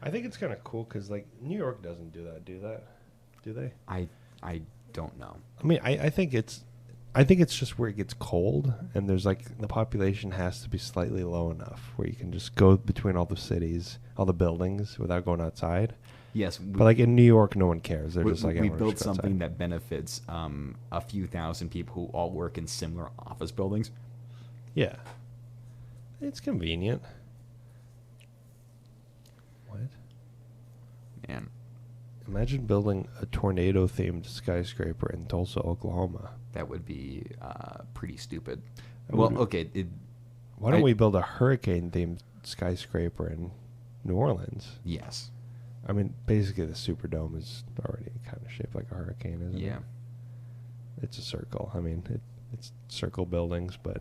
I think it's kind of cool because, like, New York doesn't do that, do they? I don't know. I mean, I think it's just where it gets cold, and there's, like, the population has to be slightly low enough where you can just go between all the cities, all the buildings, without going outside. Yes, But, like, in New York, no one cares. They're just like, we "I wanna built just go something outside." that benefits a few thousand people who all work in similar office buildings. Yeah. It's convenient. What? Man, Imagine building a tornado-themed skyscraper in Tulsa, Oklahoma. that would be pretty stupid. That Well, would- okay, Why don't I- we build a hurricane-themed skyscraper in New Orleans? yes. I mean, basically, the Superdome is already kind of shaped like a hurricane, isn't it? Yeah. It's a circle. I mean, it's circle buildings, but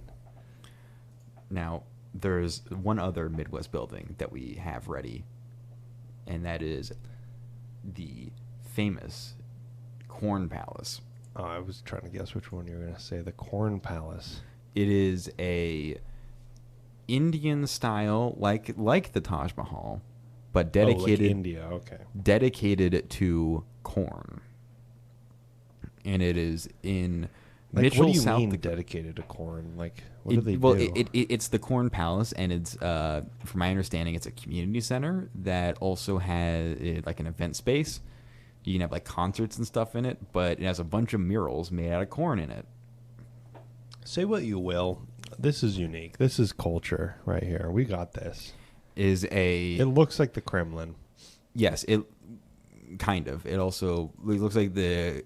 Now, there's one other Midwest building that we have ready, and that is the famous Corn Palace. oh, I was trying to guess which one you were going to say. The Corn Palace. It is a Indian style, like the Taj Mahal, but dedicated Oh, like India. Okay. dedicated to corn. And it is in Like, Mitchell, what do you South mean Dakota. dedicated to corn? Like, what do they Well, do? it's the Corn Palace, and it's, from my understanding, it's a community center that also has like an event space. You can have like concerts and stuff in it, but it has a bunch of murals made out of corn in it. Say what you will. This is unique. This is culture right here. We got this. It looks like the Kremlin. Yes, it kind of. It looks like the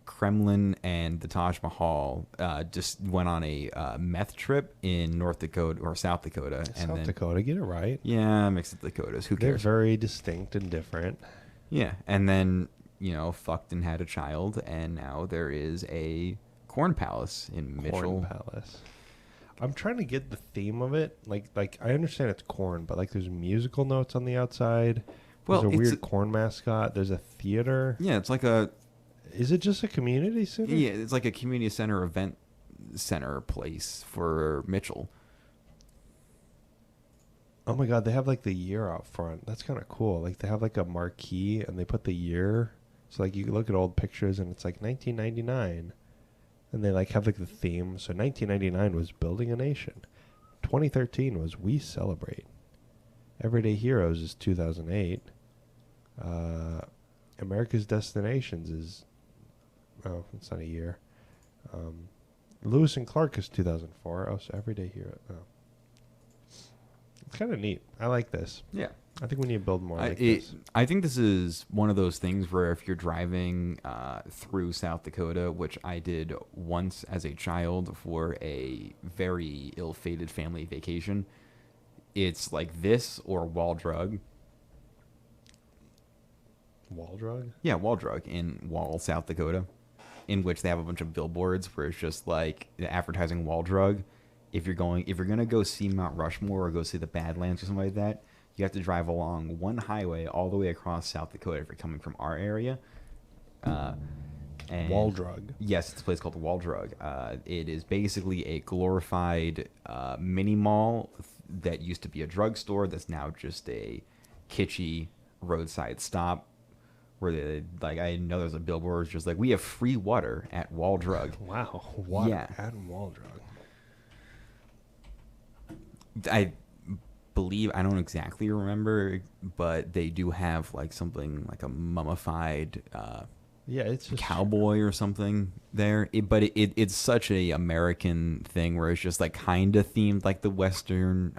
Kremlin and the Taj Mahal just went on a meth trip in North Dakota or South Dakota. South Dakota, get it right. Yeah, mixed with Dakotas. Who They're cares? very distinct and different. Yeah, and then, fucked and had a child, and now there is a corn palace in Mitchell. Corn Palace. I'm trying to get the theme of it. Like I understand it's corn, but like there's musical notes on the outside. Well, There's a it's weird corn mascot. There's a theater. Yeah, it's like a Is it just a community center? yeah, it's like a community center event center place for Mitchell. Oh my god, they have like the year out front. That's kind of cool. Like they have like a marquee and they put the year. So like you look at old pictures and it's like 1999. And they like have like the theme. So 1999 was Building a Nation. 2013 was We Celebrate. Everyday Heroes is 2008. America's Destinations is, oh, it's not a year. Lewis and Clark is 2004. Oh, so Everyday Hero. Oh. It's kind of neat. I like this. Yeah. I think we need to build more like this. I think this is one of those things where if you're driving through South Dakota, which I did once as a child for a very ill-fated family vacation, it's like this or Wall Drug. Wall Drug? Yeah, Wall Drug in Wall, South Dakota, in which they have a bunch of billboards where it's just like advertising Wall Drug. If you're gonna go see Mount Rushmore or go see the Badlands or something like that, you have to drive along one highway all the way across South Dakota if you're coming from our area. And Wall Drug. Yes, it's a place called Wall Drug. It is basically a glorified mini mall that used to be a drugstore that's now just a kitschy roadside stop where they, like, I know there's a billboard just like, we have free water at Wall Drug. Wow. Water Yeah. at Wall Drug. I believe, I don't exactly remember, but they do have like something like a mummified Yeah, it's just cowboy or something there. But it's such a American thing where it's just like kind of themed like the Western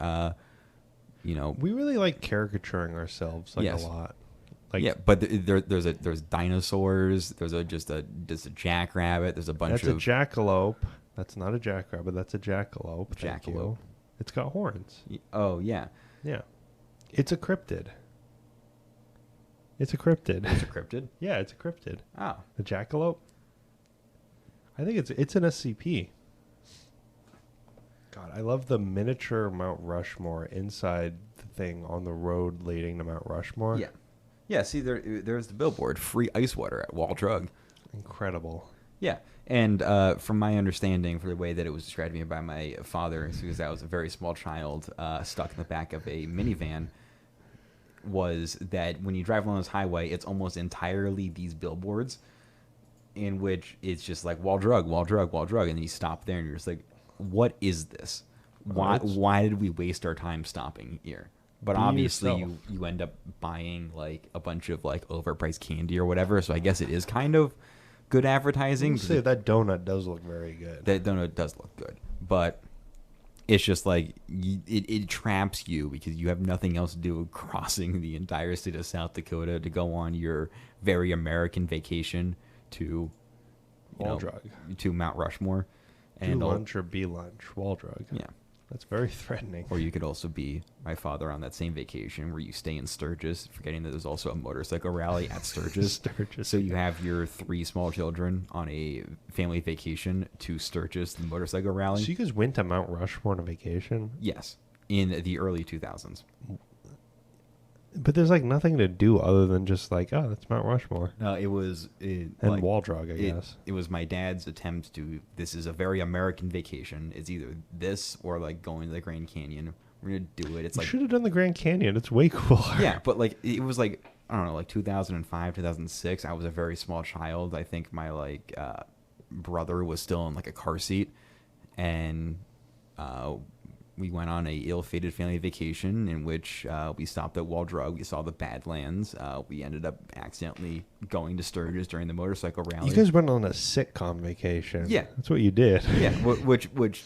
you know. We really like caricaturing ourselves like Yes. a lot. Like Yeah, but there's dinosaurs. There's just a jackrabbit. There's a bunch that's a of jackalope. That's not a jackrabbit. That's a jackalope. Thank you. Jackalope. It's got horns. Oh yeah, Yeah. It's a cryptid. It's a cryptid. it's a cryptid. Yeah, it's a cryptid. Oh, The jackalope. I think it's an SCP. God, I love the miniature Mount Rushmore inside the thing on the road leading to Mount Rushmore. yeah, yeah. See, there's the billboard, free ice water at Wall Drug. Incredible. Yeah, and from my understanding, for the way that it was described to me by my father, because I was a very small child stuck in the back of a minivan, was that when you drive along this highway, it's almost entirely these billboards, in which it's just like Wall Drug, Wall Drug, Wall Drug, and then you stop there and you're just like, what is this? Why did we waste our time stopping here? But Be obviously yourself. you end up buying like a bunch of like overpriced candy or whatever, so I guess it is kind of good advertising. I'll say that donut does look very good. That donut does look good, but it's just like it traps you because you have nothing else to do crossing the entire state of South Dakota to go on your very American vacation to Wall Drug. to Mount Rushmore, Do and lunch or be lunch. Wall Drug. yeah. That's very threatening. Or you could also be my father on that same vacation where you stay in Sturgis, forgetting that there's also a motorcycle rally at Sturgis. Sturgis. So you have your 3 small children on a family vacation to Sturgis, the motorcycle rally. So you guys went to Mount Rushmore on a vacation? Yes, in the early 2000s. But there's like nothing to do other than just like, oh, that's Mount Rushmore. No, it was And like, Wall Drug, I guess. It was my dad's attempt to. This is a very American vacation. It's either this or like going to the Grand Canyon. We're gonna do it. It's You like should have done the Grand Canyon. It's way cooler. yeah, but like it was like I don't know, like 2005, 2006. I was a very small child. I think my like brother was still in like a car seat, and we went on a ill-fated family vacation in which we stopped at Wall Drug. We saw the Badlands. We ended up accidentally going to Sturgis during the motorcycle rally. You guys went on a sitcom vacation. Yeah. That's what you did. yeah, which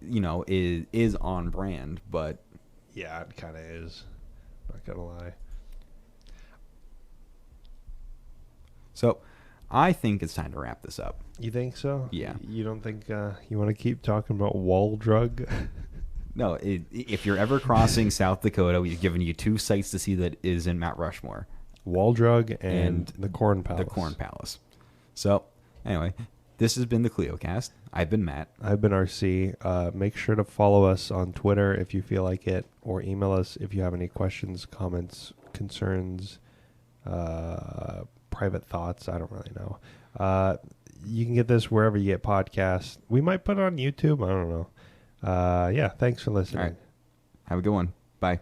you know is on brand, but Yeah, it kind of is. Not going to lie. so I think it's time to wrap this up. You think so? Yeah. You don't think you want to keep talking about Wall Drug? No, if you're ever crossing South Dakota, we've given you 2 sites to see that is in Mount Rushmore. Wall Drug and And the Corn Palace. The Corn Palace. So, anyway, this has been the KleioCast. I've been Matt. I've been RC. Make sure to follow us on Twitter if you feel like it, or email us if you have any questions, comments, concerns, private thoughts. I don't really know. You can get this wherever you get podcasts. We might put it on YouTube. I don't know. Yeah, thanks for listening. All right. Have a good one. Bye.